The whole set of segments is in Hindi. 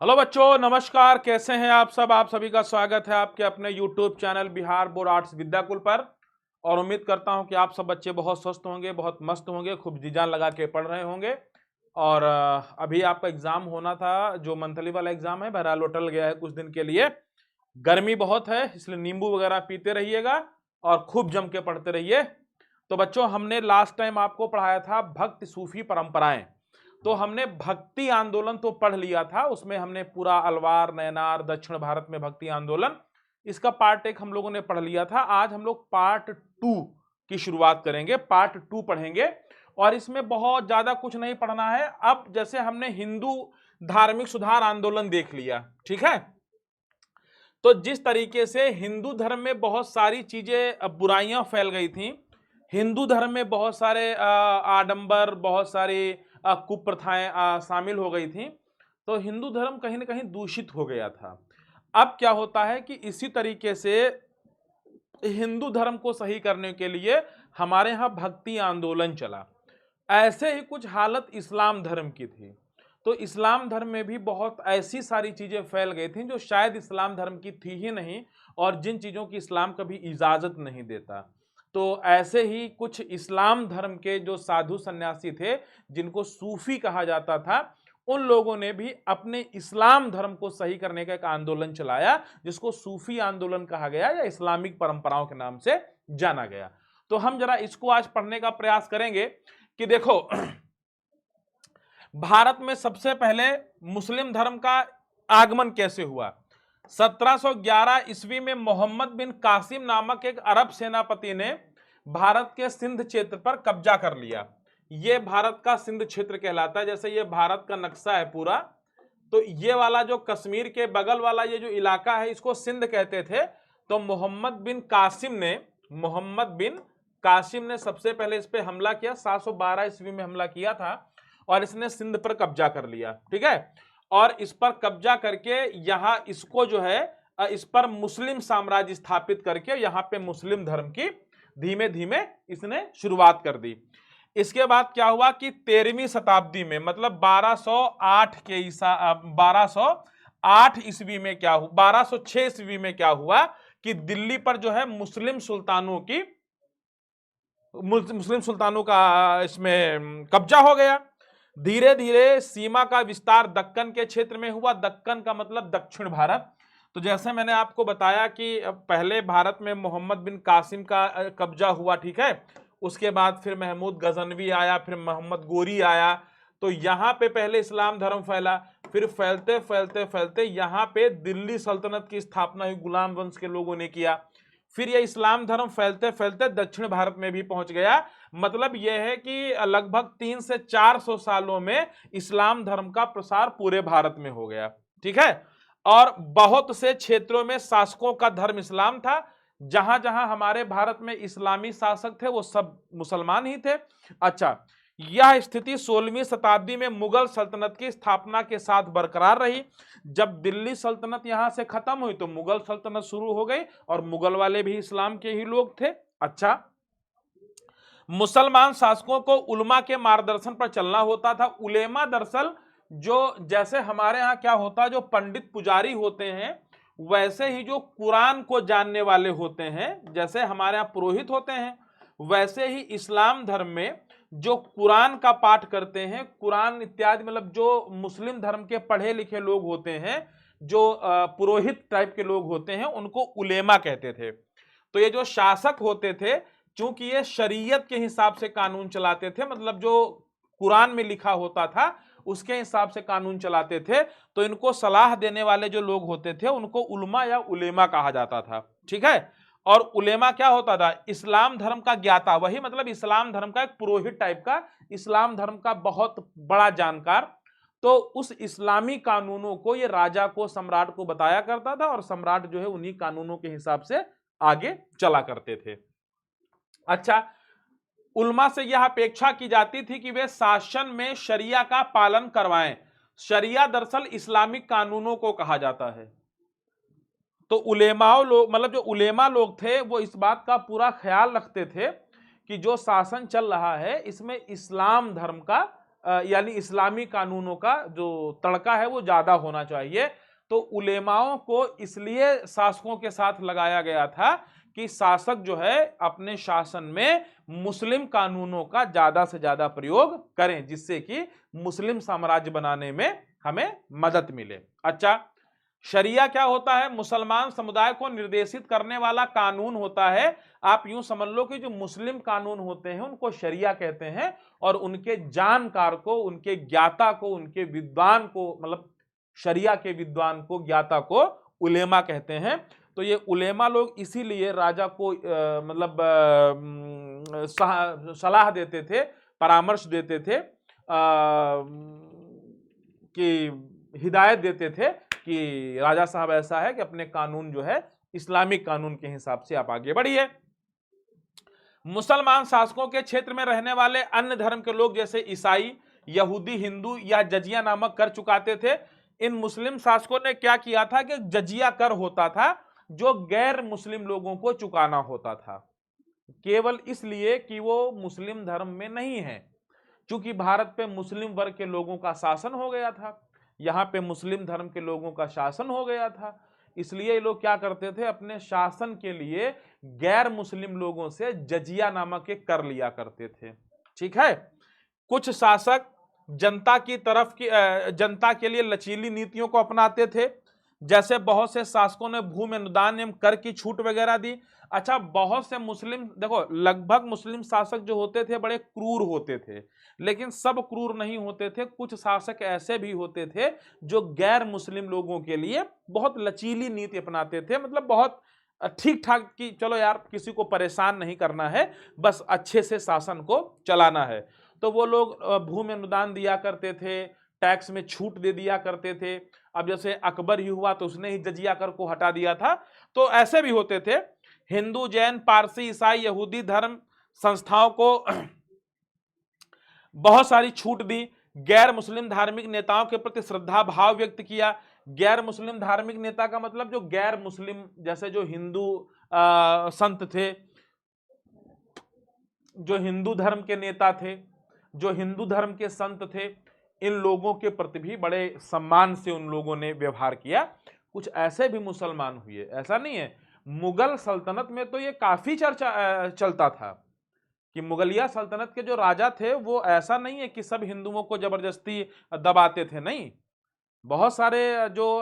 हेलो बच्चों, नमस्कार। कैसे हैं आप सब? आप सभी का स्वागत है आपके अपने YouTube channel Bihar board arts Vidyakul पर। और उम्मीद करता हूं कि आप सब बच्चे बहुत स्वस्थ होंगे, बहुत मस्त होंगे, खूब जी जान लगा के पढ़ रहे होंगे। और अभी आपका एग्जाम होना था, जो मंथली वाला एग्जाम है, बहरहाल वो टल गया है कुछ दिन के लिए। गर्मी बहुत है, इसलिए नींबू वगैरह पीते रहिएगा और खूब जम के पढ़ते रहिए। तो बच्चों, हमने लास्ट टाइम आपको पढ़ाया था भक्ति सूफी परंपराएं। तो हमने भक्ति आंदोलन तो पढ़ लिया था, उसमें हमने पूरा अलवार, नयनार, दक्षिण भारत में भक्ति आंदोलन, इसका पार्ट एक हम लोगों ने पढ़ लिया था। आज हम लोग पार्ट टू की शुरुआत करेंगे, पार्ट टू पढ़ेंगे। और इसमें बहुत ज्यादा कुछ नहीं पढ़ना है। अब जैसे हमने हिंदू धार्मिक सुधार आंदोलन देख लिया, ठीक है, तो जिस तरीके से हिंदू धर्म में बहुत सारी चीजें, बुराइयां फैल गई थी, हिंदू धर्म में बहुत सारे आडंबर, बहुत सारी कुप्रथाएं शामिल हो गई थी, तो हिंदू धर्म कहीं ना कहीं दूषित हो गया था। अब क्या होता है कि इसी तरीके से हिंदू धर्म को सही करने के लिए हमारे यहाँ भक्ति आंदोलन चला। ऐसे ही कुछ हालत इस्लाम धर्म की थी। तो इस्लाम धर्म में भी बहुत ऐसी सारी चीजें फैल गई थी जो शायद इस्लाम धर्म की थी ही नहीं, और जिन चीजों की इस्लाम कभी इजाजत नहीं देता। तो ऐसे ही कुछ इस्लाम धर्म के जो साधु सन्यासी थे, जिनको सूफी कहा जाता था, उन लोगों ने भी अपने इस्लाम धर्म को सही करने का एक आंदोलन चलाया, जिसको सूफी आंदोलन कहा गया या इस्लामिक परंपराओं के नाम से जाना गया। तो हम जरा इसको आज पढ़ने का प्रयास करेंगे कि देखो, भारत में सबसे पहले मुस्लिम धर्म का आगमन कैसे हुआ। 1711 ईस्वी में मोहम्मद बिन कासिम नामक एक अरब सेनापति ने भारत के सिंध क्षेत्र पर कब्जा कर लिया। यह भारत का सिंध क्षेत्र कहलाता है। जैसे ये भारत का नक्शा है पूरा, तो ये वाला जो कश्मीर के बगल वाला ये जो इलाका है, इसको सिंध कहते थे। तो मोहम्मद बिन कासिम ने सबसे पहले इस पे हमला किया। 712 ईस्वी में हमला किया था और इसने सिंध पर कब्जा कर लिया, ठीक है। और इस पर कब्जा करके यहां इसको जो है, इस पर मुस्लिम साम्राज्य स्थापित करके यहां पे मुस्लिम धर्म की धीमे धीमे इसने शुरुआत कर दी। इसके बाद क्या हुआ कि 13वीं शताब्दी में, मतलब 1208 ईस्वी में क्या हुआ, 1206 ईस्वी में क्या हुआ कि दिल्ली पर जो है मुस्लिम सुल्तानों का इसमें कब्जा हो गया। धीरे धीरे सीमा का विस्तार दक्कन के क्षेत्र में हुआ। दक्कन का मतलब दक्षिण भारत। तो जैसे मैंने आपको बताया कि पहले भारत में मोहम्मद बिन कासिम का कब्जा हुआ, ठीक है। उसके बाद फिर महमूद गजनवी आया, फिर मोहम्मद गोरी आया। तो यहाँ पे पहले इस्लाम धर्म फैला, फिर फैलते फैलते फैलते यहाँ पे दिल्ली सल्तनत की स्थापना हुई, गुलाम वंश के लोगों ने किया। फिर यह इस्लाम धर्म फैलते फैलते दक्षिण भारत में भी पहुंच गया। मतलब यह है कि लगभग 300 से 400 सालों में इस्लाम धर्म का प्रसार पूरे भारत में हो गया, ठीक है। और बहुत से क्षेत्रों में शासकों का धर्म इस्लाम था। जहां जहां हमारे भारत में इस्लामी शासक थे वो सब मुसलमान ही थे। अच्छा, यह स्थिति 16वीं शताब्दी में मुगल सल्तनत की स्थापना के साथ बरकरार रही। जब दिल्ली सल्तनत यहां से खत्म हुई तो मुगल सल्तनत शुरू हो गई, और मुगल वाले भी इस्लाम के ही लोग थे। अच्छा, मुसलमान शासकों को उलमा के मार्गदर्शन पर चलना होता था। उलेमा दरअसल जो, जैसे हमारे यहाँ क्या होता है, जो पंडित पुजारी होते हैं, वैसे ही जो कुरान को जानने वाले होते हैं, जैसे हमारे यहाँ पुरोहित होते हैं, वैसे ही इस्लाम धर्म में जो कुरान का पाठ करते हैं, कुरान इत्यादि, मतलब जो मुस्लिम धर्म के पढ़े लिखे लोग होते हैं, जो पुरोहित टाइप के लोग होते हैं, उनको उलेमा कहते थे। तो ये जो शासक होते थे, चूंकि ये शरीयत के हिसाब से कानून चलाते थे, मतलब जो कुरान में लिखा होता था उसके हिसाब से कानून चलाते थे, तो इनको सलाह देने वाले जो लोग होते थे उनको उलमा या उलेमा कहा जाता था, ठीक है। और उलेमा क्या होता था? इस्लाम धर्म का ज्ञाता, वही मतलब इस्लाम धर्म का एक पुरोहित टाइप का, इस्लाम धर्म का बहुत बड़ा जानकार। तो उस इस्लामी कानूनों को ये राजा को, सम्राट को बताया करता था, और सम्राट जो है उन्हीं कानूनों के हिसाब से आगे चला करते थे। अच्छा, उल्मा से यह अपेक्षा की जाती थी कि वे शासन में शरिया का पालन करवाएं। शरिया दरअसल इस्लामिक कानूनों को कहा जाता है। तो उलेमाओं लोग, मतलब जो उलेमा लोग थे, वो इस बात का पूरा ख्याल रखते थे कि जो शासन चल रहा है इसमें इस्लाम धर्म का यानी इस्लामी कानूनों का जो तड़का है वो ज्यादा होना चाहिए। तो उलेमाओं को इसलिए शासकों के साथ लगाया गया था कि शासक जो है अपने शासन में मुस्लिम कानूनों का ज्यादा से ज्यादा प्रयोग करें, जिससे कि मुस्लिम साम्राज्य बनाने में हमें मदद मिले। अच्छा, शरिया क्या होता है? मुसलमान समुदाय को निर्देशित करने वाला कानून होता है। आप यूं समझ लो कि जो मुस्लिम कानून होते हैं उनको शरिया कहते हैं, और उनके जानकार को, उनके ज्ञाता को, उनके विद्वान को, मतलब शरिया के विद्वान को, ज्ञाता को उलेमा कहते हैं। तो ये उलेमा लोग इसीलिए राजा को सलाह देते थे, परामर्श देते थे, कि हिदायत देते थे कि राजा साहब ऐसा है कि अपने कानून जो है इस्लामिक कानून के हिसाब से आप आगे बढ़िए। मुसलमान शासकों के क्षेत्र में रहने वाले अन्य धर्म के लोग जैसे ईसाई, यहूदी, हिंदू या जजिया नामक कर चुकाते थे। इन मुस्लिम शासकों ने क्या किया था कि जजिया कर होता था जो गैर मुस्लिम लोगों को चुकाना होता था, केवल इसलिए कि वो मुस्लिम धर्म में नहीं है। चूंकि भारत पे मुस्लिम वर्ग के लोगों का शासन हो गया था, यहाँ पे मुस्लिम धर्म के लोगों का शासन हो गया था, इसलिए ये लोग क्या करते थे, अपने शासन के लिए गैर मुस्लिम लोगों से जजिया नामक एक कर लिया करते थे। ठीक है। कुछ शासक जनता के लिए लचीली नीतियों को अपनाते थे, जैसे बहुत से शासकों ने भूमि अनुदान एवं कर की छूट वगैरह दी। अच्छा, बहुत से मुस्लिम, देखो लगभग मुस्लिम शासक जो होते थे बड़े क्रूर होते थे, लेकिन सब क्रूर नहीं होते थे। कुछ शासक ऐसे भी होते थे जो गैर मुस्लिम लोगों के लिए बहुत लचीली नीति अपनाते थे, मतलब बहुत ठीक ठाक कि चलो यार किसी को परेशान नहीं करना है, बस अच्छे से शासन को चलाना है। तो वो लोग भूमि अनुदान दिया करते थे, टैक्स में छूट दे दिया करते थे। अब जैसे अकबर ही हुआ तो उसने ही जजिया कर को हटा दिया था। तो ऐसे भी होते थे। हिंदू, जैन, पारसी, ईसाई, यहूदी धर्म संस्थाओं को बहुत सारी छूट दी। गैर मुस्लिम धार्मिक नेताओं के प्रति श्रद्धा भाव व्यक्त किया। गैर मुस्लिम धार्मिक नेता का मतलब जो गैर मुस्लिम, जैसे जो हिंदू संत थे, जो हिंदू धर्म के नेता थे, जो हिंदू धर्म के संत थे, इन लोगों के प्रति भी बड़े सम्मान से उन लोगों ने व्यवहार किया। कुछ ऐसे भी मुसलमान हुए, ऐसा नहीं है। मुगल सल्तनत में तो ये काफी चर्चा चलता था कि मुगलिया सल्तनत के जो राजा थे वो ऐसा नहीं है कि सब हिंदुओं को जबरदस्ती दबाते थे, नहीं। बहुत सारे जो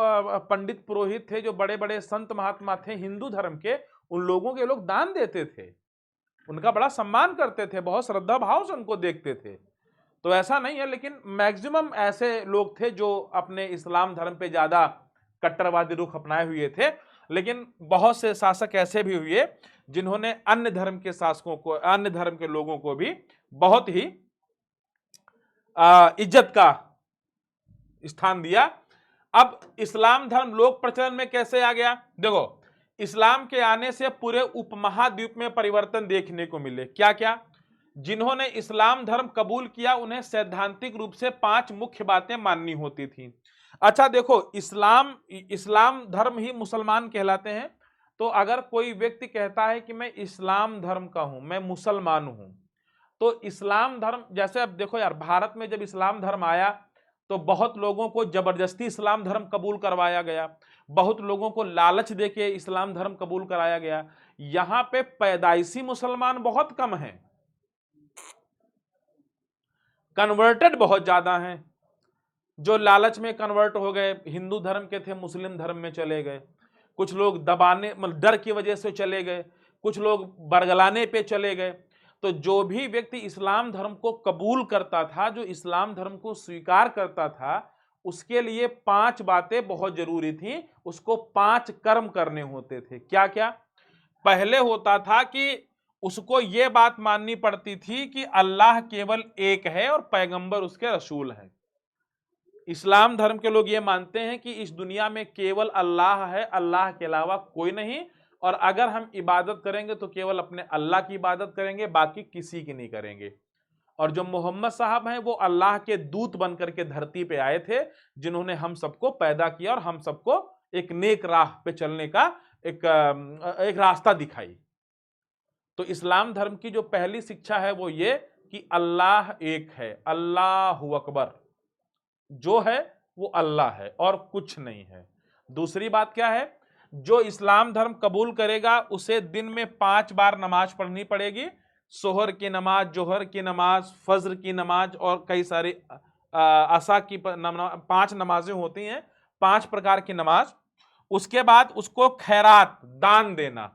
पंडित पुरोहित थे, जो बड़े बड़े संत महात्मा थे हिंदू धर्म के, उन लोगों के लोग दान देते थे, उनका बड़ा सम्मान करते थे, बहुत श्रद्धा भाव से उनको देखते थे। तो ऐसा नहीं है, लेकिन मैक्सिमम ऐसे लोग थे जो अपने इस्लाम धर्म पे ज्यादा कट्टरवादी रुख अपनाए हुए थे। लेकिन बहुत से शासक ऐसे भी हुए जिन्होंने अन्य धर्म के शासकों को, अन्य धर्म के लोगों को भी बहुत ही इज्जत का स्थान दिया। अब इस्लाम धर्म लोक प्रचलन में कैसे आ गया? देखो, इस्लाम के आने से पूरे उपमहाद्वीप में परिवर्तन देखने को मिले। क्या क्या? जिन्होंने इस्लाम धर्म कबूल किया उन्हें सैद्धांतिक रूप से 5 मुख्य बातें माननी होती थी। अच्छा देखो, इस्लाम धर्म ही मुसलमान कहलाते हैं। तो अगर कोई व्यक्ति कहता है कि मैं इस्लाम धर्म का हूं, मैं मुसलमान हूं, तो इस्लाम धर्म, जैसे अब देखो यार, भारत में जब इस्लाम धर्म आया तो बहुत लोगों को जबरदस्ती इस्लाम धर्म कबूल करवाया गया, बहुत लोगों को लालच देके इस्लाम धर्म कबूल कराया गया। यहां पे पैदाइशी मुसलमान बहुत कम हैं, कन्वर्टेड बहुत ज्यादा हैं। जो लालच में कन्वर्ट हो गए, हिंदू धर्म के थे मुस्लिम धर्म में चले गए, कुछ लोग दबाने, मतलब डर की वजह से चले गए, कुछ लोग बरगलाने पे चले गए। तो जो भी व्यक्ति इस्लाम धर्म को कबूल करता था, जो इस्लाम धर्म को स्वीकार करता था, उसके लिए 5 बातें बहुत जरूरी थी। उसको 5 कर्म करने होते थे। क्या क्या? पहले होता था कि उसको यह बात माननी पड़ती थी कि अल्लाह केवल एक है और पैगंबर उसके रसूल हैं। इस्लाम धर्म के लोग ये मानते हैं कि इस दुनिया में केवल अल्लाह है, अल्लाह के अलावा कोई नहीं, और अगर हम इबादत करेंगे तो केवल अपने अल्लाह की इबादत करेंगे, बाकी किसी की नहीं करेंगे। और जो मोहम्मद साहब हैं वो अल्लाह के दूत बनकर के धरती पे आए थे, जिन्होंने हम सबको पैदा किया और हम सबको एक नेक राह पे चलने का एक रास्ता दिखाई। तो इस्लाम धर्म की जो पहली शिक्षा है वो ये कि अल्लाह एक है, अल्लाहु अकबर, जो है वो अल्लाह है और कुछ नहीं है। दूसरी बात क्या है, जो इस्लाम धर्म कबूल करेगा उसे दिन में 5 बार नमाज पढ़नी पड़ेगी, सोहर की नमाज, जोहर की नमाज, फज्र की नमाज और कई सारी आशा की 5 नमाजें होती हैं, 5 प्रकार की नमाज। उसके बाद उसको खैरात, दान देना,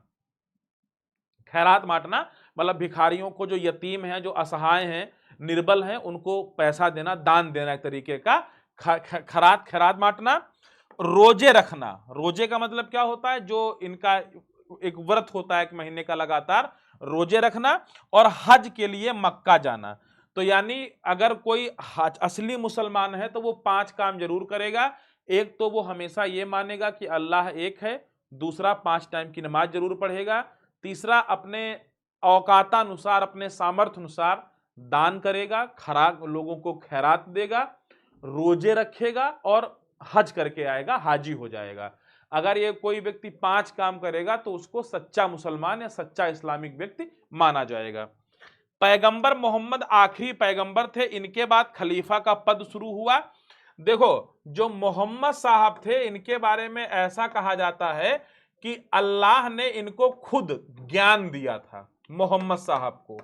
खैरात बांटना, मतलब भिखारियों को, जो यतीम हैं, जो असहाय हैं, निर्बल हैं, उनको पैसा देना, दान देना, एक तरीके का खैरात, खैरात बांटना। रोजे रखना, रोजे का मतलब क्या होता है, जो इनका एक व्रत होता है 1 महीने का लगातार, रोजे रखना। और हज के लिए मक्का जाना। तो यानी अगर कोई असली मुसलमान है तो वो 5 काम जरूर करेगा। एक तो वो हमेशा ये मानेगा कि अल्लाह एक है, दूसरा 5 टाइम की नमाज जरूर पढ़ेगा, तीसरा अपने औकातानुसार, अपने सामर्थ्य अनुसार दान करेगा, लोगों को खैरात देगा, रोजे रखेगा और हज करके आएगा, हाजी हो जाएगा। अगर ये कोई व्यक्ति 5 काम करेगा तो उसको सच्चा मुसलमान या सच्चा इस्लामिक व्यक्ति माना जाएगा। पैगंबर मोहम्मद आखिरी पैगंबर थे, इनके बाद खलीफा का पद शुरू हुआ। देखो, जो मोहम्मद साहब थे, इनके बारे में ऐसा कहा जाता है कि अल्लाह ने इनको खुद ज्ञान दिया था, मोहम्मद साहब को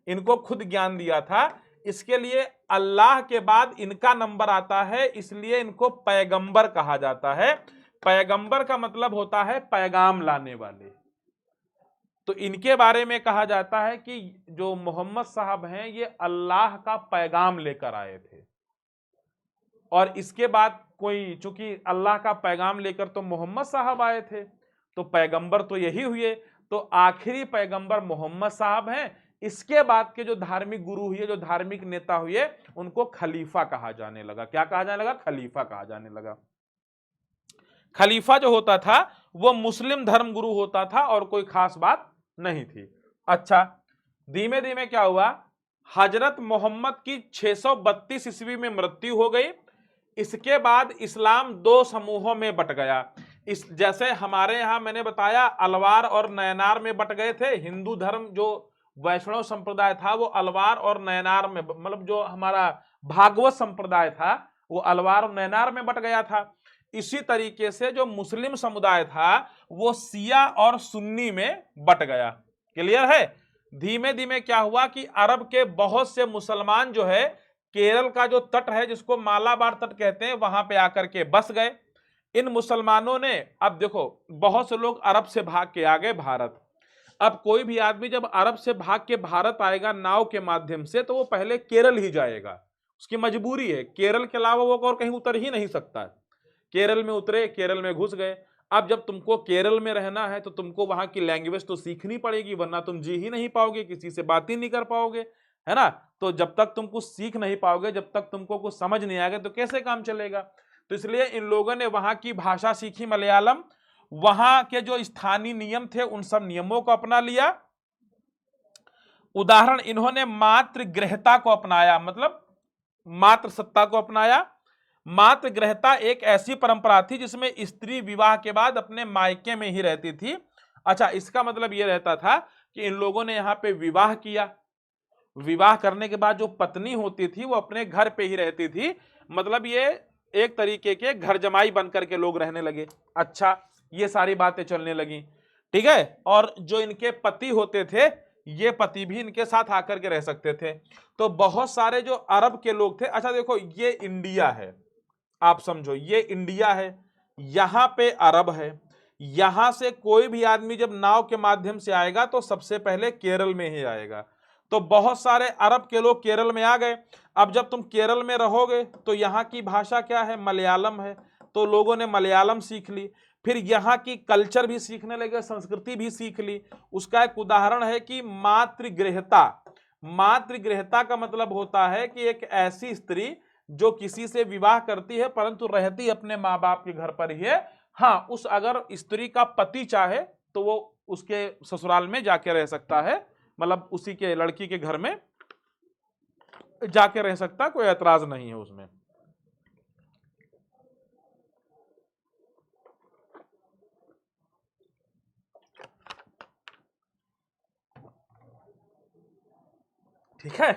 इनको खुद ज्ञान दिया था। इसके लिए अल्लाह के बाद इनका नंबर आता है, इसलिए इनको पैगंबर कहा जाता है। पैगंबर का मतलब होता है पैगाम लाने वाले। तो इनके बारे में कहा जाता है कि जो मोहम्मद साहब हैं, ये अल्लाह का पैगाम लेकर आए थे। और इसके बाद कोई, चूंकि अल्लाह का पैगाम लेकर तो मोहम्मद साहब आए थे, तो पैगंबर तो यही हुए, तो आखिरी पैगंबर मोहम्मद साहब हैं। इसके बाद के जो धार्मिक गुरु हुए, जो धार्मिक नेता हुए, उनको खलीफा कहा जाने लगा। क्या कहा जाने लगा? खलीफा कहा जाने लगा। खलीफा जो होता था वो मुस्लिम धर्म गुरु होता था और कोई खास बात नहीं थी। अच्छा, धीमे धीमे क्या हुआ, हजरत मोहम्मद की 632 ईस्वी में मृत्यु हो गई। इसके बाद इस्लाम 2 समूहों में बट गया। इस जैसे हमारे यहां मैंने बताया अलवार और नयनार में बट गए थे। हिंदू धर्म जो वैष्णव संप्रदाय था वो अलवार और नयनार में, मतलब जो हमारा भागवत संप्रदाय था वो अलवार और नयनार में बट गया था। इसी तरीके से जो मुस्लिम समुदाय था वो शिया और सुन्नी में बट गया। क्लियर है? धीमे धीमे क्या हुआ कि अरब के बहुत से मुसलमान जो है, केरल का जो तट है जिसको मालाबार तट कहते हैं, वहां पे आकर के बस गए। इन मुसलमानों ने, अब देखो, बहुत से लोग अरब से भाग के आ गए भारत। अब कोई भी आदमी जब अरब से भाग के भारत आएगा नाव के माध्यम से, तो वो पहले केरल ही जाएगा, उसकी मजबूरी है, केरल के अलावा वो और कहीं उतर ही नहीं सकता है। केरल में उतरे, केरल में घुस गए। अब जब तुमको केरल में रहना है तो तुमको वहां की लैंग्वेज तो सीखनी पड़ेगी, वरना तुम जी ही नहीं पाओगे, किसी से बात ही नहीं कर पाओगे, है ना। तो जब तक तुम कुछ सीख नहीं पाओगे, जब तक तुमको कुछ समझ नहीं आएगा, तो कैसे काम चलेगा। तो इसलिए इन लोगों ने वहां की भाषा सीखी, मलयालम। वहां के जो स्थानीय नियम थे उन सब नियमों को अपना लिया। उदाहरण, इन्होंने मातृगृहता को अपनाया, मतलब मातृ सत्ता को अपनाया। मातृगृहता एक ऐसी परंपरा थी जिसमें स्त्री विवाह के बाद अपने मायके में ही रहती थी। अच्छा, इसका मतलब यह रहता था कि इन लोगों ने यहां पे विवाह किया, विवाह करने के बाद जो पत्नी होती थी वो अपने घर पे ही रहती थी, मतलब ये एक तरीके के घर जमाई बनकर के लोग रहने लगे। अच्छा, ये सारी बातें चलने लगी, ठीक है। और जो इनके पति होते थे, ये पति भी इनके साथ आकर के रह सकते थे। तो बहुत सारे जो अरब के लोग थे, अच्छा देखो, ये इंडिया है, आप समझो, ये इंडिया है, यहां पे अरब है। यहां से कोई भी आदमी जब नाव के माध्यम से आएगा तो सबसे पहले केरल में ही आएगा। तो बहुत सारे अरब के लोग केरल में आ गए। अब जब तुम केरल में रहोगे तो यहाँ की भाषा क्या है? मलयालम है। तो लोगों ने मलयालम सीख ली, फिर यहाँ की कल्चर भी सीखने लगे, संस्कृति भी सीख ली। उसका एक उदाहरण है कि मातृगृहता। मातृगृहता का मतलब होता है कि एक ऐसी स्त्री जो किसी से विवाह करती है परंतु रहती अपने माँ बाप के घर पर ही है। हाँ, उस अगर स्त्री का पति चाहे तो वो उसके ससुराल में जाके रह सकता है, मतलब उसी के लड़की के घर में जाके रह सकता, कोई ऐतराज नहीं है उसमें। ठीक है।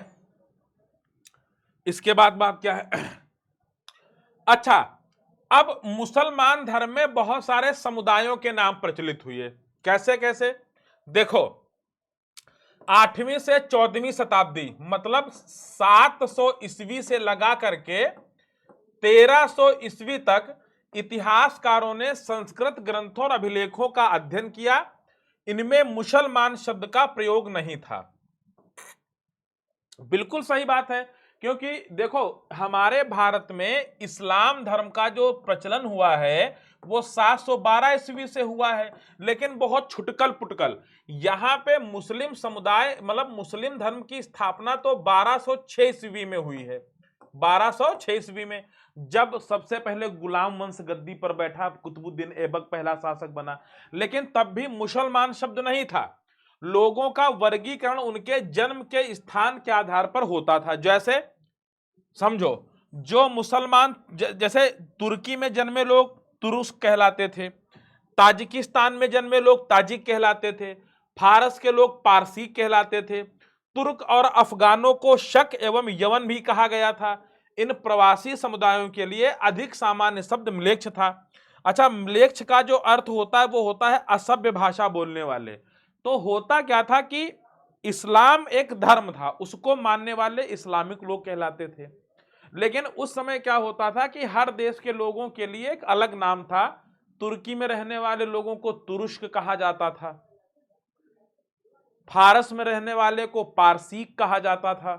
इसके बाद बात क्या है? अच्छा, अब मुसलमान धर्म में बहुत सारे समुदायों के नाम प्रचलित हुए। कैसे कैसे? देखो, 8वीं से 14वीं शताब्दी, मतलब 700 ईस्वी से लगा करके 1300 ईस्वी तक इतिहासकारों ने संस्कृत ग्रंथों और अभिलेखों का अध्ययन किया। इनमें मुसलमान शब्द का प्रयोग नहीं था। बिल्कुल सही बात है, क्योंकि देखो, हमारे भारत में इस्लाम धर्म का जो प्रचलन हुआ है वो 712 ईस्वी से हुआ है, लेकिन बहुत छुटकल पुटकल। यहां पे मुस्लिम समुदाय, मतलब मुस्लिम धर्म की स्थापना तो 1206 ईस्वी में हुई है। 1206 ईस्वी में, जब सबसे पहले गुलाम वंश गद्दी पर बैठा, कुतुबुद्दीन ऐबक पहला शासक बना। लेकिन तब भी मुसलमान शब्द नहीं था। लोगों का वर्गीकरण उनके जन्म के स्थान के आधार पर होता था। जैसे समझो, जो मुसलमान जैसे तुर्की में जन्मे लोग तुरुस्क कहलाते थे, ताजिकिस्तान में जन्मे लोग ताजिक कहलाते थे, फारस के लोग पारसी कहलाते थे, तुर्क और अफगानों को शक एवं यवन भी कहा गया था। इन प्रवासी समुदायों के लिए अधिक सामान्य शब्द म्लेच्छ था। अच्छा, म्लेच्छ का जो अर्थ होता है वो होता है असभ्य भाषा बोलने वाले। तो होता क्या था कि इस्लाम एक धर्म था, उसको मानने वाले इस्लामिक लोग कहलाते थे। लेकिन उस समय क्या होता था कि हर देश के लोगों के लिए एक अलग नाम था। तुर्की में रहने वाले लोगों को तुरुष्क कहा जाता था, फारस में रहने वाले को पारसीक कहा जाता था,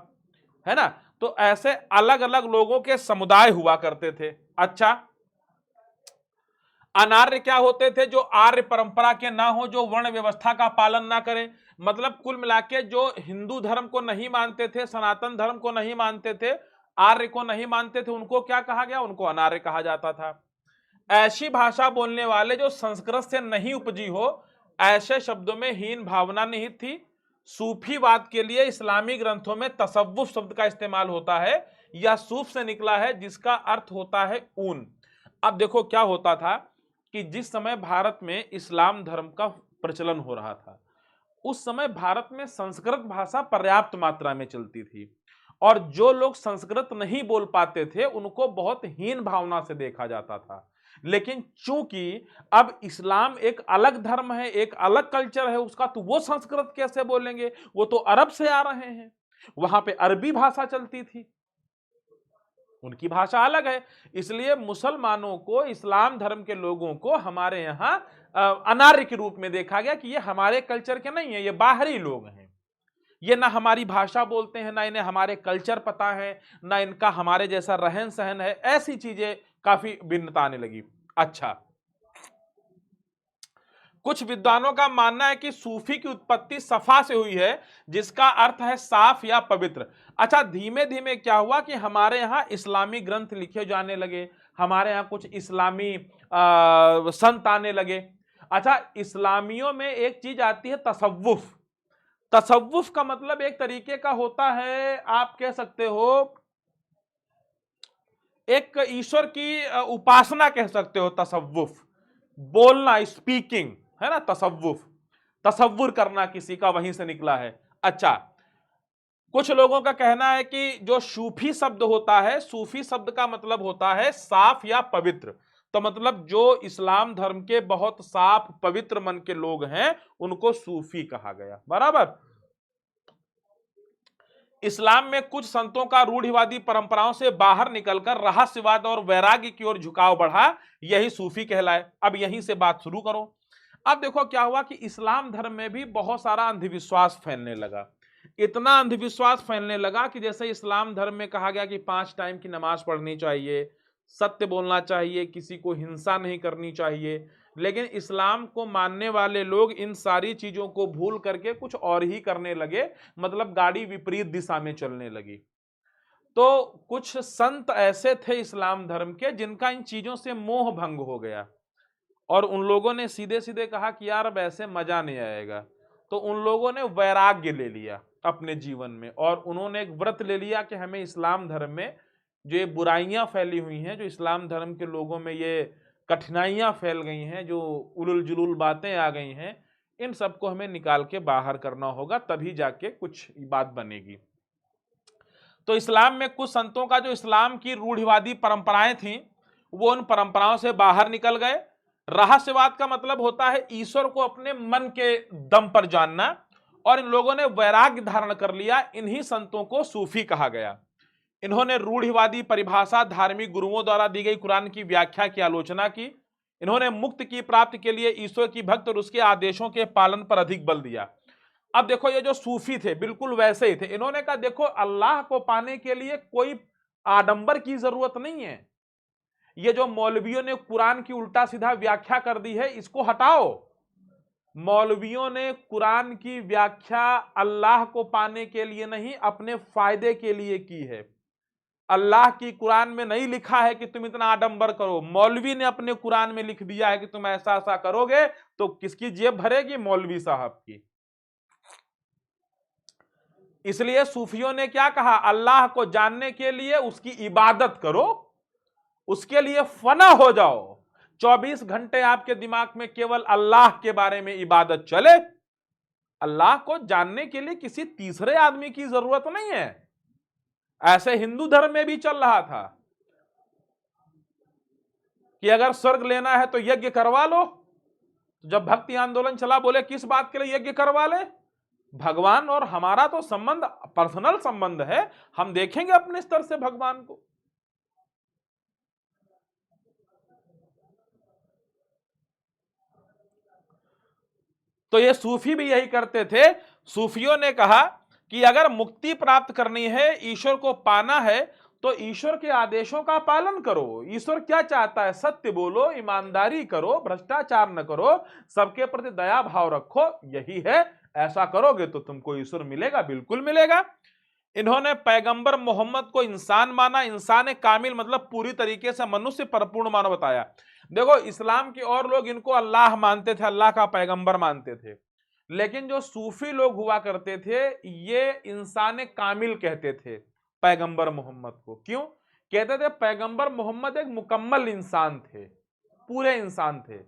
है ना। तो ऐसे अलग अलग लोगों के समुदाय हुआ करते थे। अच्छा, अनार्य क्या होते थे? जो आर्य परंपरा के ना हो, जो वर्ण व्यवस्था का पालन ना करें। मतलब कुल मिलाके जो हिंदू धर्म को नहीं मानते थे, सनातन धर्म को नहीं मानते थे, आर्य को नहीं मानते थे, उनको क्या कहा गया? उनको अनार्य कहा जाता था। ऐसी भाषा बोलने वाले जो संस्कृत से नहीं उपजी हो, ऐसे शब्दों में हीन भावना निहित थी। सूफीवाद के लिए इस्लामी ग्रंथों में तसव्वुफ शब्द का इस्तेमाल होता है। यह सूफ से निकला है, जिसका अर्थ होता है ऊन। अब देखो क्या होता था कि जिस समय भारत में इस्लाम धर्म का प्रचलन हो रहा था, उस समय भारत में संस्कृत भाषा पर्याप्त मात्रा में चलती थी, और जो लोग संस्कृत नहीं बोल पाते थे उनको बहुत हीन भावना से देखा जाता था। लेकिन चूंकि अब इस्लाम एक अलग धर्म है, एक अलग कल्चर है उसका, तो वो संस्कृत कैसे बोलेंगे? वो तो अरब से आ रहे हैं, वहां पे अरबी भाषा चलती थी, उनकी भाषा अलग है। इसलिए मुसलमानों को, इस्लाम धर्म के लोगों को हमारे यहाँ अनार्य के रूप में देखा गया कि ये हमारे कल्चर के नहीं है, ये बाहरी लोग हैं, ये ना हमारी भाषा बोलते हैं, ना इन्हें हमारे कल्चर पता है, ना इनका हमारे जैसा रहन सहन है। ऐसी चीजें काफी भिन्नता आने लगी। अच्छा, कुछ विद्वानों का मानना है कि सूफी की उत्पत्ति सफा से हुई है, जिसका अर्थ है साफ या पवित्र। अच्छा, धीमे धीमे क्या हुआ कि हमारे यहाँ इस्लामी ग्रंथ लिखे जाने लगे, हमारे यहाँ कुछ इस्लामी संत आने लगे। अच्छा, इस्लामियों में एक चीज आती है तसव्वुफ। तसव्वुफ का मतलब एक तरीके का होता है, आप कह सकते हो एक ईश्वर की उपासना कह सकते हो। तसव्वुफ बोलना, स्पीकिंग, है ना। तसव्वुफ तसव्वुर करना किसी का, वहीं से निकला है। अच्छा, कुछ लोगों का कहना है कि जो सूफी शब्द होता है, सूफी शब्द का मतलब होता है साफ या पवित्र। तो मतलब जो इस्लाम धर्म के बहुत साफ पवित्र मन के लोग हैं उनको सूफी कहा गया, बराबर। इस्लाम में कुछ संतों का रूढ़िवादी परंपराओं से बाहर निकलकर रहस्यवाद और वैराग्य की ओर झुकाव बढ़ा, यही सूफी कहलाए। अब यहीं से बात शुरू करो। अब देखो क्या हुआ कि इस्लाम धर्म में भी बहुत सारा अंधविश्वास फैलने लगा। इतना अंधविश्वास फैलने लगा कि जैसे इस्लाम धर्म में कहा गया कि 5 टाइम की नमाज पढ़नी चाहिए, सत्य बोलना चाहिए, किसी को हिंसा नहीं करनी चाहिए, लेकिन इस्लाम को मानने वाले लोग इन सारी चीजों को भूल करके कुछ और ही करने लगे, मतलब गाड़ी विपरीत दिशा में चलने लगी। तो कुछ संत ऐसे थे इस्लाम धर्म के जिनका इन चीजों से मोह भंग हो गया, और उन लोगों ने सीधे सीधे कहा कि यार अब ऐसे मजा नहीं आएगा। तो उन लोगों ने वैराग्य ले लिया अपने जीवन में, और उन्होंने एक व्रत ले लिया कि हमें इस्लाम धर्म में जो ये बुराइयां फैली हुई हैं, जो इस्लाम धर्म के लोगों में ये कठिनाइयां फैल गई हैं, जो उलुल जुलुल बातें आ गई हैं, इन सबको हमें निकाल के बाहर करना होगा, तभी जाके कुछ बात बनेगी। तो इस्लाम में कुछ संतों का जो इस्लाम की रूढ़िवादी परंपराएं थीं वो उन परंपराओं से बाहर निकल गए। रहस्यवाद का मतलब होता है ईश्वर को अपने मन के दम पर जानना, और इन लोगों ने वैराग्य धारण कर लिया। इन्हीं संतों को सूफी कहा गया। इन्होंने रूढ़िवादी परिभाषा, धार्मिक गुरुओं द्वारा दी गई कुरान की व्याख्या की आलोचना की। इन्होंने मुक्ति की प्राप्ति के लिए ईश्वर की भक्त और उसके आदेशों के पालन पर अधिक बल दिया। अब देखो ये जो सूफी थे बिल्कुल वैसे ही थे। इन्होंने कहा देखो अल्लाह को पाने के लिए कोई आडंबर की जरूरत नहीं है। ये जो मौलवियों ने कुरान की उल्टा सीधा व्याख्या कर दी है इसको हटाओ। मौलवियों ने कुरान की व्याख्या अल्लाह को पाने के लिए नहीं, अपने फायदे के लिए की है। अल्लाह की कुरान में नहीं लिखा है कि तुम इतना आडंबर करो। मौलवी ने अपने कुरान में लिख दिया है कि तुम ऐसा ऐसा करोगे तो किसकी जेब भरेगी? मौलवी साहब की। इसलिए सूफियों ने क्या कहा? अल्लाह को जानने के लिए उसकी इबादत करो, उसके लिए फना हो जाओ। 24 घंटे आपके दिमाग में केवल अल्लाह के बारे में इबादत चले। अल्लाह को जानने के लिए किसी तीसरे आदमी की जरूरत नहीं है। ऐसे हिंदू धर्म में भी चल रहा था कि अगर स्वर्ग लेना है तो यज्ञ करवा लो। जब भक्ति आंदोलन चला बोले किस बात के लिए यज्ञ करवा ले? भगवान और हमारा तो संबंध पर्सनल संबंध है, हम देखेंगे अपने स्तर से भगवान को। तो ये सूफी भी यही करते थे। सूफियों ने कहा कि अगर मुक्ति प्राप्त करनी है, ईश्वर को पाना है, तो ईश्वर के आदेशों का पालन करो। ईश्वर क्या चाहता है? सत्य बोलो, ईमानदारी करो, भ्रष्टाचार न करो, सबके प्रति दया भाव रखो, यही है। ऐसा करोगे तो तुमको ईश्वर मिलेगा, बिल्कुल मिलेगा। इन्होंने पैगंबर मोहम्मद को इंसान माना। इंसान कामिल मतलब पूरी तरीके से मनुष्य, परिपूर्ण मानव बताया। देखो इस्लाम के और लोग इनको अल्लाह मानते थे, अल्लाह का पैगंबर मानते थे, लेकिन जो सूफी लोग हुआ करते थे ये इंसान कामिल कहते थे पैगंबर मोहम्मद को। क्यों कहते थे? पैगंबर मोहम्मद एक मुकम्मल इंसान थे, पूरे इंसान थे,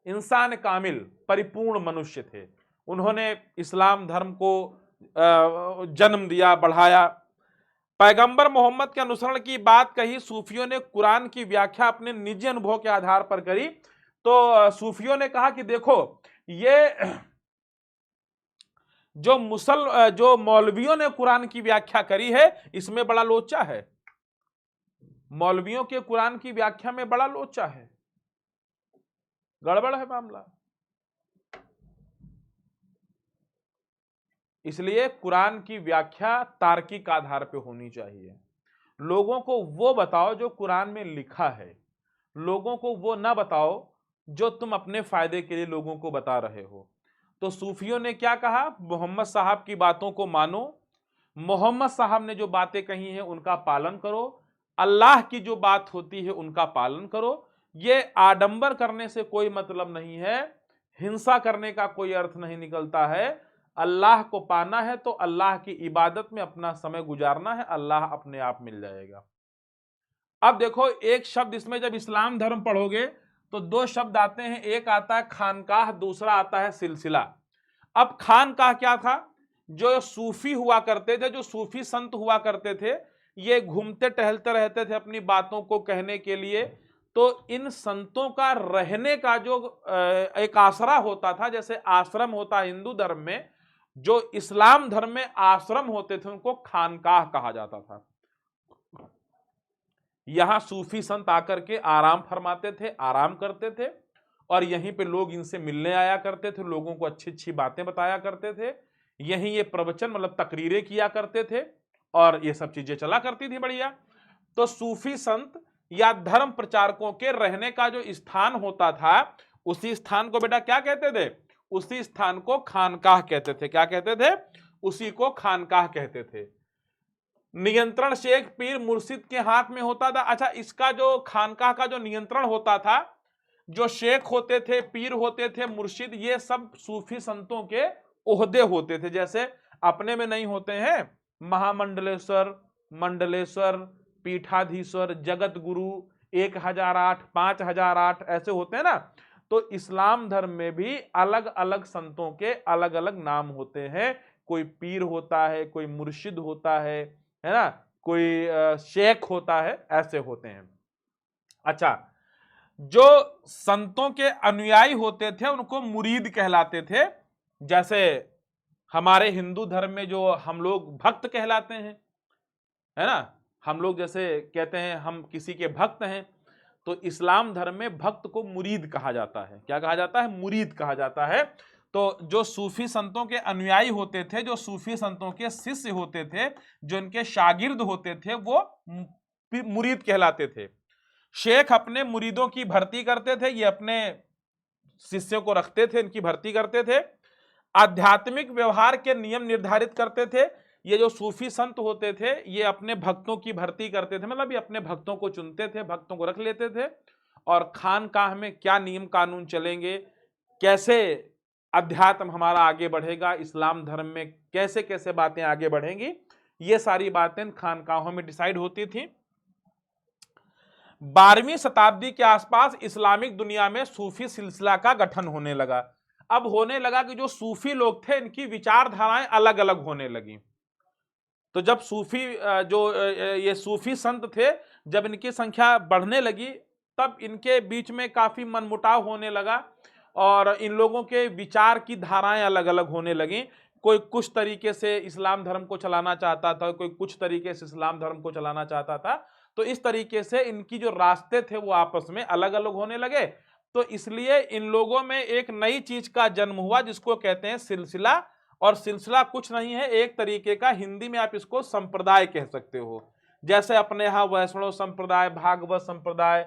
इंसान कामिल, परिपूर्ण मनुष्य थे। उन्होंने इस्लाम धर्म को जन्म दिया, बढ़ाया। पैगंबर मोहम्मद के अनुसरण की बात कही। सूफियों ने कुरान की व्याख्या अपने निजी अनुभव के आधार पर करी। तो सूफियों ने कहा कि देखो ये जो मौलवियों ने कुरान की व्याख्या करी है इसमें बड़ा लोचा है। मौलवियों के कुरान की व्याख्या में बड़ा लोचा है, गड़बड़ है मामला। इसलिए कुरान की व्याख्या तार्किक आधार पे होनी चाहिए। लोगों को वो बताओ जो कुरान में लिखा है, लोगों को वो ना बताओ जो तुम अपने फायदे के लिए लोगों को बता रहे हो। तो सूफियों ने क्या कहा? मोहम्मद साहब की बातों को मानो, मोहम्मद साहब ने जो बातें कही हैं उनका पालन करो, अल्लाह की जो बात होती है उनका पालन करो। ये आडंबर करने से कोई मतलब नहीं है, हिंसा करने का कोई अर्थ नहीं निकलता है। अल्लाह को पाना है तो अल्लाह की इबादत में अपना समय गुजारना है, अल्लाह अपने आप मिल जाएगा। अब देखो एक शब्द इसमें जब इस्लाम धर्म पढ़ोगे तो दो शब्द आते हैं, एक आता है खानकाह, दूसरा आता है सिलसिला। अब खानकाह क्या था? जो सूफी हुआ करते थे, जो सूफी संत हुआ करते थे, ये घूमते टहलते रहते थे अपनी बातों को कहने के लिए। तो इन संतों का रहने का जो एक आसरा होता था, जैसे आश्रम होता है हिंदू धर्म में, जो इस्लाम धर्म में आश्रम होते थे उनको खानकाह कहा जाता था। यहां सूफी संत आकर के आराम फरमाते थे, आराम करते थे, और यहीं पे लोग इनसे मिलने आया करते थे, लोगों को अच्छी अच्छी बातें बताया करते थे। यहीं ये प्रवचन मतलब तकरीरें किया करते थे और ये सब चीजें चला करती थी बढ़िया। तो सूफी संत या धर्म प्रचारकों के रहने का जो स्थान होता था, उसी स्थान को बेटा क्या कहते थे? उसी स्थान को खानकाह कहते थे। क्या कहते थे? उसी को खानकाह कहते थे। नियंत्रण शेख पीर मुर्शिद के हाथ में होता था। अच्छा, इसका जो खानकाह का जो नियंत्रण होता था, जो शेख होते थे, पीर होते थे, मुर्शिद, ये सब सूफी संतों के ओहदे होते थे। जैसे अपने में नहीं होते हैं महामंडलेश्वर, मंडलेश्वर, पीठाधीश्वर, जगत गुरु, 1008, 5008 ऐसे होते हैं ना। तो इस्लाम धर्म में भी अलग अलग संतों के अलग अलग नाम होते हैं। कोई पीर होता है, कोई मुर्शिद होता है है ना, कोई शेख होता है, ऐसे होते हैं। अच्छा, जो संतों के अनुयायी होते थे उनको मुरीद कहलाते थे। जैसे हमारे हिंदू धर्म में जो हम लोग भक्त कहलाते हैं, है ना, हम लोग जैसे कहते हैं हम किसी के भक्त हैं, तो इस्लाम धर्म में भक्त को मुरीद कहा जाता है। क्या कहा जाता है? मुरीद कहा जाता है। तो जो सूफी संतों के अनुयायी होते थे, जो सूफी संतों के शिष्य होते थे, जो इनके शागिर्द होते थे, वो मुरीद कहलाते थे। शेख अपने मुरीदों की भर्ती करते थे, ये अपने शिष्यों को रखते थे, इनकी भर्ती करते थे। आध्यात्मिक व्यवहार के नियम निर्धारित करते थे। ये जो सूफी संत होते थे ये अपने भक्तों की भर्ती करते थे, मतलब ये अपने भक्तों को चुनते थे, भक्तों को रख लेते थे, और खानकाह में क्या नियम कानून चलेंगे, कैसे अध्यात्म हमारा आगे बढ़ेगा, इस्लाम धर्म में कैसे कैसे बातें आगे बढ़ेंगी, ये सारी बातें खानकाहों में डिसाइड होती थी। 12वीं शताब्दी के आसपास इस्लामिक दुनिया में सूफी सिलसिला का गठन होने लगा। अब होने लगा कि जो सूफी लोग थे इनकी विचारधाराएं अलग अलग होने लगी। तो जब सूफी ये सूफी संत थे, जब इनकी संख्या बढ़ने लगी तब इनके बीच में काफी मनमुटाव होने लगा और इन लोगों के विचार की धाराएं अलग अलग होने लगी। कोई कुछ तरीके से इस्लाम धर्म को चलाना चाहता था, कोई कुछ तरीके से इस्लाम धर्म को चलाना चाहता था। तो इस तरीके से इनकी जो रास्ते थे वो आपस में अलग अलग होने लगे। तो इसलिए इन लोगों में एक नई चीज का जन्म हुआ जिसको कहते हैं सिलसिला। और सिलसिला कुछ नहीं है, एक तरीके का, हिंदी में आप इसको संप्रदाय कह सकते हो। जैसे अपने यहाँ वैष्णव संप्रदाय, भागवत संप्रदाय,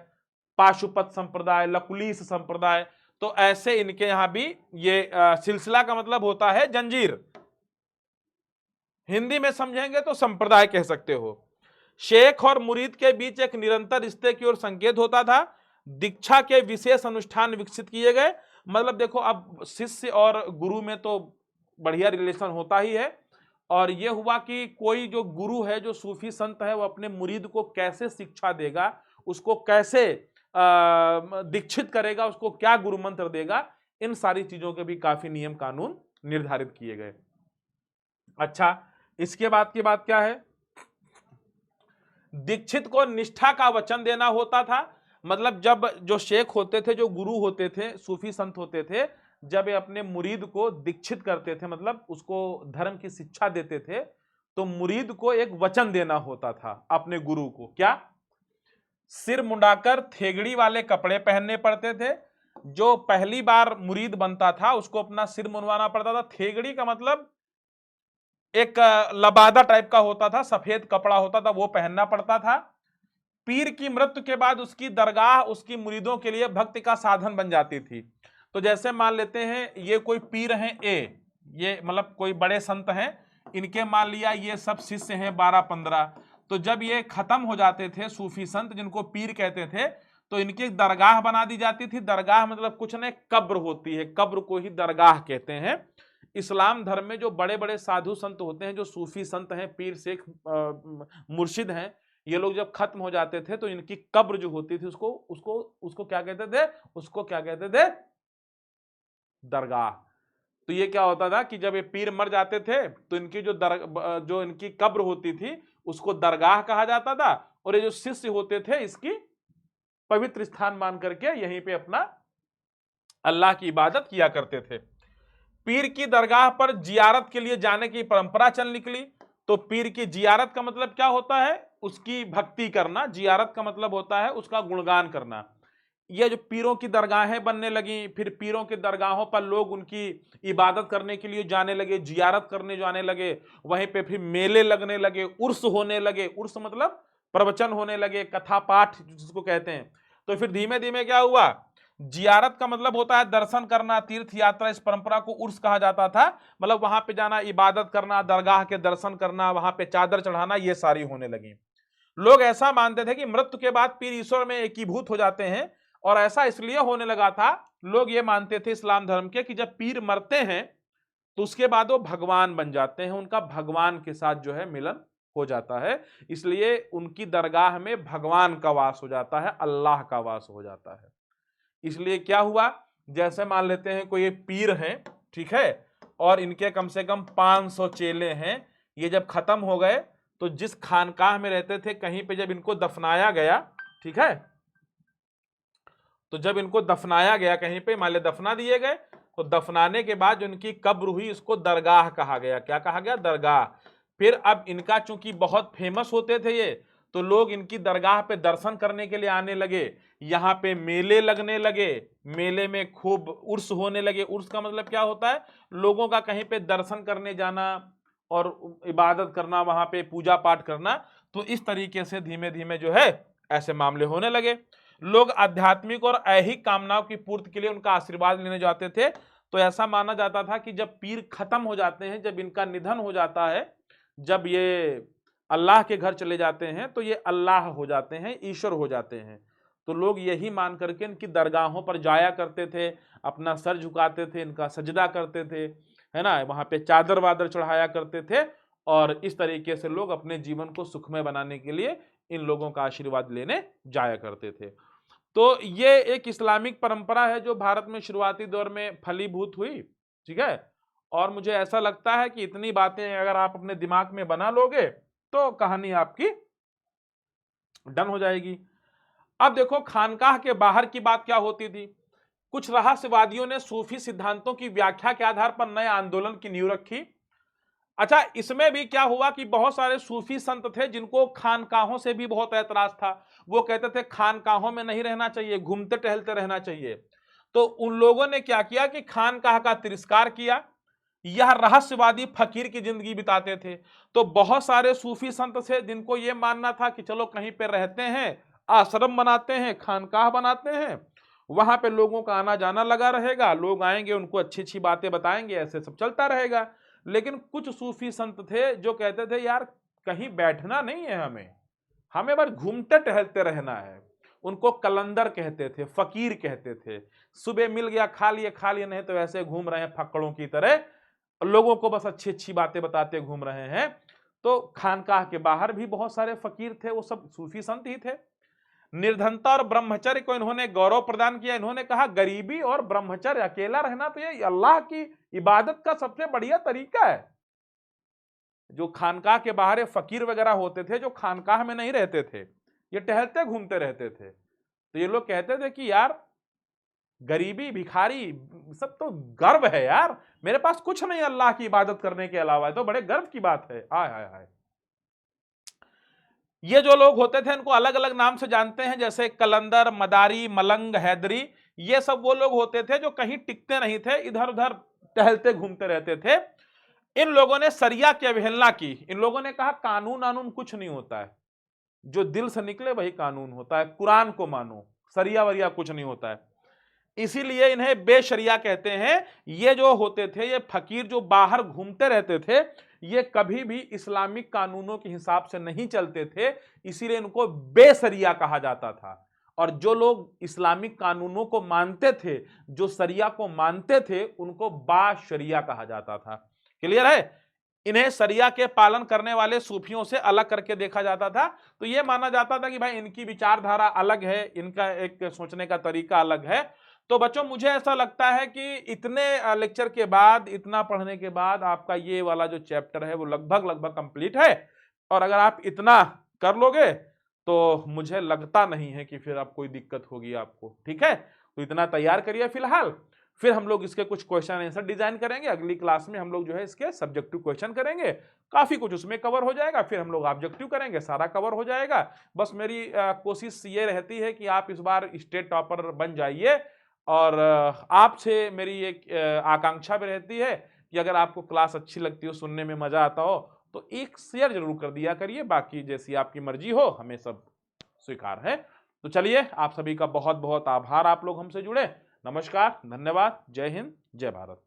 पाशुपत संप्रदाय, लकुलीस संप्रदाय, तो ऐसे इनके यहाँ भी ये सिलसिला का मतलब होता है जंजीर, हिंदी में समझेंगे तो संप्रदाय कह सकते हो। शेख और मुरीद के बीच एक निरंतर रिश्ते की ओर संकेत होता था। दीक्षा के विशेष अनुष्ठान विकसित किए गए। मतलब देखो, अब शिष्य और गुरु में तो बढ़िया रिलेशन होता ही है, और यह हुआ कि कोई जो गुरु है, जो सूफी संत है, वो अपने मुरीद को कैसे शिक्षा देगा, उसको कैसे दीक्षित करेगा, उसको क्या गुरु मंत्र देगा, इन सारी चीजों के भी काफी नियम कानून निर्धारित किए गए। अच्छा, इसके बाद की बात क्या है? दीक्षित को निष्ठा का वचन देना होता था। मतलब जब जो शेख होते थे, जो गुरु होते थे, सूफी संत होते थे, जब ये अपने मुरीद को दीक्षित करते थे, मतलब उसको धर्म की शिक्षा देते थे, तो मुरीद को एक वचन देना होता था अपने गुरु को। क्या? सिर मुंडाकर थेगड़ी वाले कपड़े पहनने पड़ते थे। जो पहली बार मुरीद बनता था उसको अपना सिर मुंडवाना पड़ता था। थेगड़ी का मतलब एक लबादा टाइप का होता था, सफेद कपड़ा होता था, वो पहनना पड़ता था। पीर की मृत्यु के बाद उसकी दरगाह उसकी मुरीदों के लिए भक्ति का साधन बन जाती थी। तो जैसे मान लेते हैं ये कोई पीर हैं ए, ये मतलब कोई बड़े संत हैं, इनके मान लिया ये सब शिष्य हैं 12-15। तो जब ये खत्म हो जाते थे सूफी संत, जिनको पीर कहते थे, तो इनकी एक दरगाह बना दी जाती थी। दरगाह मतलब कुछ नहीं, कब्र होती है, कब्र को ही दरगाह कहते हैं। इस्लाम धर्म में जो बड़े बड़े साधु संत होते हैं, जो सूफी संत हैं, पीर शेख मुर्शिद हैं, ये लोग जब खत्म हो जाते थे तो इनकी कब्र जो होती थी उसको उसको उसको क्या कहते थे? उसको क्या कहते थे? दरगाह। तो ये क्या होता था कि जब ये पीर मर जाते थे तो इनकी जो इनकी कब्र होती थी उसको दरगाह कहा जाता था, और ये जो शिष्य होते थे इसकी पवित्र स्थान मान करके यहीं पे अपना अल्लाह की इबादत किया करते थे। पीर की दरगाह पर जियारत के लिए जाने की परंपरा चल निकली। तो पीर की जियारत का मतलब क्या होता है? उसकी भक्ति करना। जियारत का मतलब होता है उसका गुणगान करना। ये जो पीरों की दरगाहें बनने लगी, फिर पीरों की दरगाहों पर लोग उनकी इबादत करने के लिए जाने लगे, जियारत करने जाने लगे। वहीं पे फिर मेले लगने लगे, उर्स होने लगे। उर्स मतलब प्रवचन होने लगे, कथा पाठ जिसको कहते हैं। तो फिर धीमे धीमे क्या हुआ? जियारत का मतलब होता है दर्शन करना, तीर्थ यात्रा। इस परंपरा को उर्स कहा जाता था। मतलब वहां पे जाना, इबादत करना, दरगाह के दर्शन करना, वहां पे चादर चढ़ाना, ये सारी होने लगी। लोग ऐसा मानते थे कि मृत्यु के बाद पीर ईश्वर में एकीभूत हो जाते हैं, और ऐसा इसलिए होने लगा था, लोग ये मानते थे इस्लाम धर्म के कि जब पीर मरते हैं तो उसके बाद वो भगवान बन जाते हैं, उनका भगवान के साथ जो है मिलन हो जाता है। इसलिए उनकी दरगाह में भगवान का वास हो जाता है, अल्लाह का वास हो जाता है। इसलिए क्या हुआ, जैसे मान लेते हैं कोई पीर हैं, ठीक है, और इनके कम से कम 500 चेले हैं। ये जब खत्म हो गए तो जिस खानकाह में रहते थे, कहीं पे जब इनको दफनाया गया, ठीक है, तो जब इनको दफनाया गया कहीं पे, मान ले दफना दिए गए, तो दफनाने के बाद जो इनकी कब्र हुई इसको दरगाह कहा गया। क्या कहा गया? दरगाह। फिर अब इनका चूंकि बहुत फेमस होते थे ये, तो लोग इनकी दरगाह पे दर्शन करने के लिए आने लगे। यहाँ पे मेले लगने लगे, मेले में खूब उर्स होने लगे। उर्स का मतलब क्या होता है? लोगों का कहीं पे दर्शन करने जाना और इबादत करना, वहां पे पूजा पाठ करना। तो इस तरीके से धीमे धीमे जो है ऐसे मामले होने लगे। लोग आध्यात्मिक और ऐहिक कामनाओं की पूर्ति के लिए उनका आशीर्वाद लेने जाते थे। तो ऐसा माना जाता था कि जब पीर खत्म हो जाते हैं, जब इनका निधन हो जाता है, जब ये अल्लाह के घर चले जाते हैं, तो ये अल्लाह हो जाते हैं, ईश्वर हो जाते हैं। तो लोग यही मान करके इनकी दरगाहों पर जाया करते थे, अपना सर झुकाते थे, इनका सजदा करते थे, है ना, वहां पे चादर वादर चढ़ाया करते थे। और इस तरीके से लोग अपने जीवन को सुखमय बनाने के लिए इन लोगों का आशीर्वाद लेने जाया करते थे। तो ये एक इस्लामिक परंपरा है जो भारत में शुरुआती दौर में फलीभूत हुई, ठीक है। और मुझे ऐसा लगता है कि इतनी बातें अगर आप अपने दिमाग में बना लोगे तो कहानी आपकी डन हो जाएगी। अब देखो खानकाह के बाहर की बात क्या होती थी। कुछ रहस्यवादियों ने सूफी सिद्धांतों की व्याख्या के आधार पर नए आंदोलन की नींव रखी। अच्छा, इसमें भी क्या हुआ कि बहुत सारे सूफी संत थे जिनको खानकाहों से भी बहुत ऐतराज था। वो कहते थे खानकाहों में नहीं रहना चाहिए, घूमते टहलते रहना चाहिए। तो उन लोगों ने क्या किया कि खानकाह का तिरस्कार किया। यह रहस्यवादी फकीर की जिंदगी बिताते थे। तो बहुत सारे सूफी संत थे जिनको यह मानना था कि चलो कहीं पे रहते हैं, आश्रम बनाते हैं, खानकाह बनाते हैं, वहां पे लोगों का आना जाना लगा रहेगा, लोग आएंगे उनको अच्छी अच्छी बातें बताएंगे, ऐसे सब चलता रहेगा। लेकिन कुछ सूफी संत थे जो कहते थे यार कहीं बैठना नहीं है, हमें हमें बस घूमते टहलते रहना है। उनको कलंदर कहते थे, फकीर कहते थे। सुबह मिल गया खा लिए, नहीं तो ऐसे घूम रहे हैं फक्कड़ों की तरह, लोगों को बस अच्छी अच्छी बातें बताते घूम रहे हैं। तो खानकाह के बाहर भी बहुत सारे फकीर थे, वो सब सूफी संत ही थे। निर्धनता और ब्रह्मचर्य को इन्होंने गौरव प्रदान किया। इन्होंने कहा गरीबी और ब्रह्मचर्य, अकेला रहना तो ये अल्लाह की इबादत का सबसे बढ़िया तरीका है। जो खानकाह के बाहर फकीर वगैरह होते थे, जो खानकाह में नहीं रहते थे, ये टहलते घूमते रहते थे। तो ये लोग कहते थे कि यार गरीबी भिखारी सब तो गर्व है यार, मेरे पास कुछ नहीं अल्लाह की इबादत करने के अलावा, है तो बड़े गर्व की बात है। हाय हाय हाय। ये जो लोग होते थे इनको अलग अलग नाम से जानते हैं, जैसे कलंदर, मदारी, मलंग, हैदरी। ये सब वो लोग होते थे जो कहीं टिकते नहीं थे, इधर उधर टहलते घूमते रहते थे। इन लोगों ने शरिया की अवहेलना की। इन लोगों ने कहा कानून कानून कुछ नहीं होता है, जो दिल से निकले वही कानून होता है, कुरान को मानो, शरिया वरिया कुछ नहीं होता है। इसीलिए इन्हें बेशरिया कहते हैं। ये जो होते थे, ये फकीर जो बाहर घूमते रहते थे, ये कभी भी इस्लामिक कानूनों के हिसाब से नहीं चलते थे, इसीलिए इनको बेशरिया कहा जाता था। और जो लोग इस्लामिक कानूनों को मानते थे, जो शरिया को मानते थे, उनको बाशरिया कहा जाता था। क्लियर है? इन्हें शरिया के पालन करने वाले सूफियों से अलग करके देखा जाता था। तो यह माना जाता था कि भाई इनकी विचारधारा अलग है, इनका एक सोचने का तरीका अलग है। तो बच्चों मुझे ऐसा लगता है कि इतने लेक्चर के बाद, इतना पढ़ने के बाद आपका ये वाला जो चैप्टर है वो लगभग लगभग कंप्लीट है। और अगर आप इतना कर लोगे तो मुझे लगता नहीं है कि फिर आप कोई दिक्कत होगी आपको, ठीक है। तो इतना तैयार करिए फिलहाल, फिर हम लोग इसके कुछ क्वेश्चन आंसर डिजाइन करेंगे। अगली क्लास में हम लोग जो है इसके सब्जेक्टिव क्वेश्चन करेंगे, काफी कुछ उसमें कवर हो जाएगा। फिर हम लोग ऑब्जेक्टिव करेंगे, सारा कवर हो जाएगा। बस मेरी कोशिश ये रहती है कि आप इस बार स्टेट टॉपर बन जाइए। और आपसे मेरी एक आकांक्षा भी रहती है कि अगर आपको क्लास अच्छी लगती हो, सुनने में मजा आता हो, तो एक शेयर जरूर कर दिया करिए। बाकी जैसी आपकी मर्जी हो, हमें सब स्वीकार है। तो चलिए, आप सभी का बहुत बहुत आभार, आप लोग हमसे जुड़े। नमस्कार, धन्यवाद, जय हिंद, जय भारत।